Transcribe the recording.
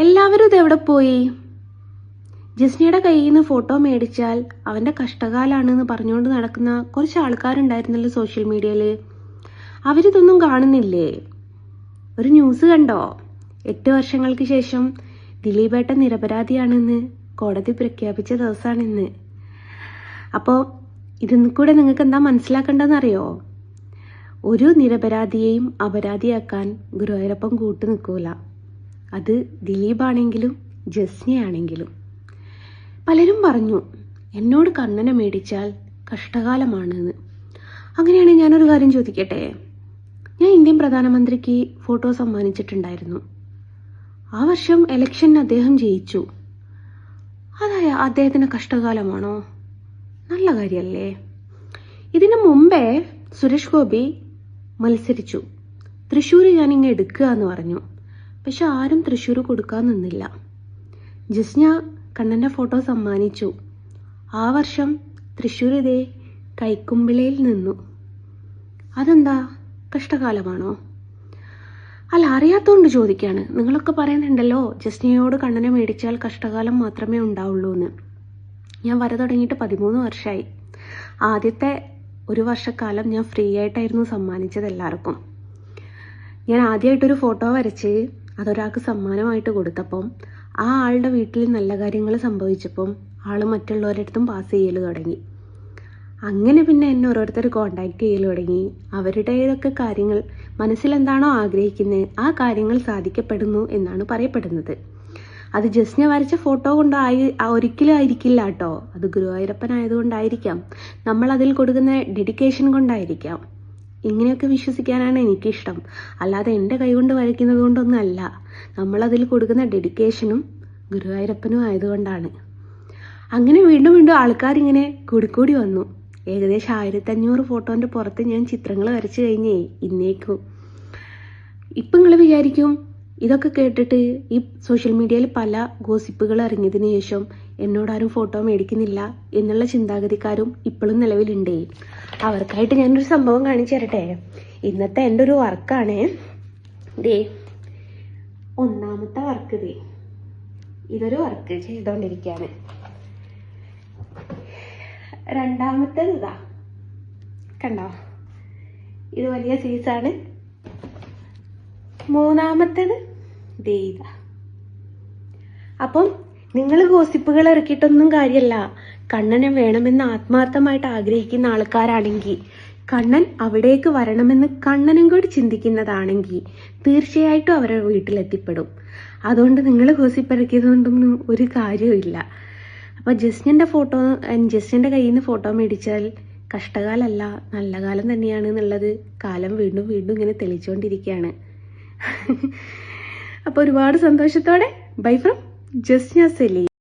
എല്ലാവരും ഇതെവിടെ പോയി? ജസ്നയുടെ കയ്യിൽ നിന്ന് ഫോട്ടോ മേടിച്ചാൽ അവൻ്റെ കഷ്ടകാലാണെന്ന് പറഞ്ഞുകൊണ്ട് നടക്കുന്ന കുറച്ച് ആൾക്കാരുണ്ടായിരുന്നല്ലോ സോഷ്യൽ മീഡിയയിൽ. അവരിതൊന്നും കാണുന്നില്ലേ? ഒരു ന്യൂസ് കണ്ടോ? 8 വർഷങ്ങൾക്ക് ശേഷം ദിലീപേട്ടൻ നിരപരാധിയാണെന്ന് കോടതി പ്രഖ്യാപിച്ച ദിവസമാണിന്ന്. അപ്പോൾ ഇതിൽ കൂടെ നിങ്ങൾക്ക് എന്താ മനസ്സിലാക്കേണ്ടതെന്നറിയോ? ഒരു നിരപരാധിയെയും അപരാധിയാക്കാൻ ഗുരുവായൂരപ്പൻ കൂട്ടു നിൽക്കൂല. അത് ദിലീപാണെങ്കിലും ജസ്നയാണെങ്കിലും. പലരും പറഞ്ഞു എന്നോട് കണ്ണനെ മേടിച്ചാൽ കഷ്ടകാലമാണെന്ന്. അങ്ങനെയാണെങ്കിൽ ഞാനൊരു കാര്യം ചോദിക്കട്ടെ. ഞാൻ ഇന്ത്യൻ പ്രധാനമന്ത്രിക്ക് ഫോട്ടോ സമ്മാനിച്ചിട്ടുണ്ടായിരുന്നു. ആ വർഷം ഇലക്ഷന് അദ്ദേഹം ജയിച്ചു. അതായ അദ്ദേഹത്തിന് കഷ്ടകാലമാണോ? നല്ല കാര്യമല്ലേ? ഇതിനു മുമ്പേ സുരേഷ് ഗോപി മത്സരിച്ചു. തൃശ്ശൂർ ഞാനിങ്ങ് എടുക്കുക എന്ന് പറഞ്ഞു. പക്ഷെ ആരും തൃശ്ശൂർ കൊടുക്കാൻ നിന്നില്ല. ജസ്ന കണ്ണൻ്റെ ഫോട്ടോ സമ്മാനിച്ചു. ആ വർഷം തൃശ്ശൂർ ഇതേ കൈക്കുമ്പിളയിൽ നിന്നു. അതെന്താ കഷ്ടകാലമാണോ? അല്ല, അറിയാത്തതുകൊണ്ട് ചോദിക്കുകയാണ്. നിങ്ങളൊക്കെ പറയുന്നുണ്ടല്ലോ ജസ്നയോട് കണ്ണനെ മേടിച്ചാൽ കഷ്ടകാലം മാത്രമേ ഉണ്ടാവുള്ളൂ എന്ന്. ഞാൻ വര തുടങ്ങിയിട്ട് 13 വർഷമായി. ആദ്യത്തെ 1 വർഷക്കാലം ഞാൻ ഫ്രീ ആയിട്ടായിരുന്നു സമ്മാനിച്ചത് എല്ലാവർക്കും. ഞാൻ ആദ്യമായിട്ടൊരു ഫോട്ടോ വരച്ച് അതൊരാൾക്ക് സമ്മാനമായിട്ട് കൊടുത്തപ്പം ആ ആളുടെ വീട്ടിൽ നല്ല കാര്യങ്ങൾ സംഭവിച്ചപ്പം ആൾ മറ്റുള്ളവരുടെ അടുത്തും പാസ് ചെയ്യൽ തുടങ്ങി. അങ്ങനെ പിന്നെ എന്നെ ഓരോരുത്തർ കോണ്ടാക്ട് ചെയ്യൽ തുടങ്ങി. അവരുടേതൊക്കെ കാര്യങ്ങൾ മനസ്സിലെന്താണോ ആഗ്രഹിക്കുന്നത് ആ കാര്യങ്ങൾ സാധിക്കപ്പെടുന്നു എന്നാണ് പറയപ്പെടുന്നത്. അത് ജസ്ന വരച്ച ഫോട്ടോ കൊണ്ട് ഒരിക്കലും ആയിരിക്കില്ല കേട്ടോ. അത് ഗുരുവായൂരപ്പനായതുകൊണ്ടായിരിക്കാം. നമ്മൾ അതിൽ കൊടുക്കുന്ന ഡെഡിക്കേഷൻ കൊണ്ടായിരിക്കാം. ഇങ്ങനെയൊക്കെ വിശ്വസിക്കാനാണ് എനിക്കിഷ്ടം. അല്ലാതെ എൻ്റെ കൈകൊണ്ട് വരയ്ക്കുന്നത് കൊണ്ടൊന്നും അല്ല. നമ്മളതിൽ കൊടുക്കുന്ന ഡെഡിക്കേഷനും ഗുരുവായൂരപ്പനും ആയതുകൊണ്ടാണ്. അങ്ങനെ വീണ്ടും വീണ്ടും ആൾക്കാരിങ്ങനെ കൂടിക്കൂടി വന്നു. ഏകദേശം 1500 ഫോട്ടോൻ്റെ പുറത്ത് ഞാൻ ചിത്രങ്ങൾ വരച്ച് കഴിഞ്ഞേ ഇന്നേക്കും. ഇപ്പം നിങ്ങൾ വിചാരിക്കും ഇതൊക്കെ കേട്ടിട്ട് ഈ സോഷ്യൽ മീഡിയയിൽ പല ഗോസിപ്പുകൾ ഇറങ്ങിയതിന് ശേഷം എന്നോടാരും ഫോട്ടോ മേടിക്കുന്നില്ല എന്നുള്ള ചിന്താഗതിക്കാരും ഇപ്പോഴും നിലവിലുണ്ടേ. അവർക്കായിട്ട് ഞാനൊരു സംഭവം കാണിച്ചു തരട്ടെ. ഇന്നത്തെ എൻ്റെ ഒരു വർക്കാണ് ദേ. ഒന്നാമത്തെ വർക്ക് ദേ, ഇതൊരു വർക്ക് ചെയ്തുകൊണ്ടിരിക്കുകയാണ്. രണ്ടാമത്തേത് ഇതാ കണ്ടോ, ഇത് വലിയ സൈസാണ്. മൂന്നാമത്തേത് ദേ ഇതാ. അപ്പം നിങ്ങൾ ഗോസിപ്പുകൾ ഇറക്കിയിട്ടൊന്നും കാര്യമല്ല. കണ്ണനെ വേണമെന്ന് ആത്മാർത്ഥമായിട്ട് ആഗ്രഹിക്കുന്ന ആൾക്കാരാണെങ്കിൽ, കണ്ണൻ അവിടേക്ക് വരണമെന്ന് കണ്ണനും കൂടി ചിന്തിക്കുന്നതാണെങ്കിൽ തീർച്ചയായിട്ടും അവരുടെ വീട്ടിലെത്തിപ്പെടും. അതുകൊണ്ട് നിങ്ങൾ ഗോസിപ്പ് ഇറക്കിയത് കൊണ്ടൊന്നും ഒരു കാര്യവുമില്ല. അപ്പോൾ ജസ്റ്റിൻ്റെ കയ്യിൽ നിന്ന് ഫോട്ടോ മേടിച്ചാൽ കഷ്ടകാലമല്ല, നല്ല കാലം തന്നെയാണ് എന്നുള്ളത് കാലം വീണ്ടും വീണ്ടും ഇങ്ങനെ തെളിച്ചുകൊണ്ടിരിക്കുകയാണ്. അപ്പോൾ ഒരുപാട് സന്തോഷത്തോടെ ബൈ ഫ്രം ജസ്ന സലീം.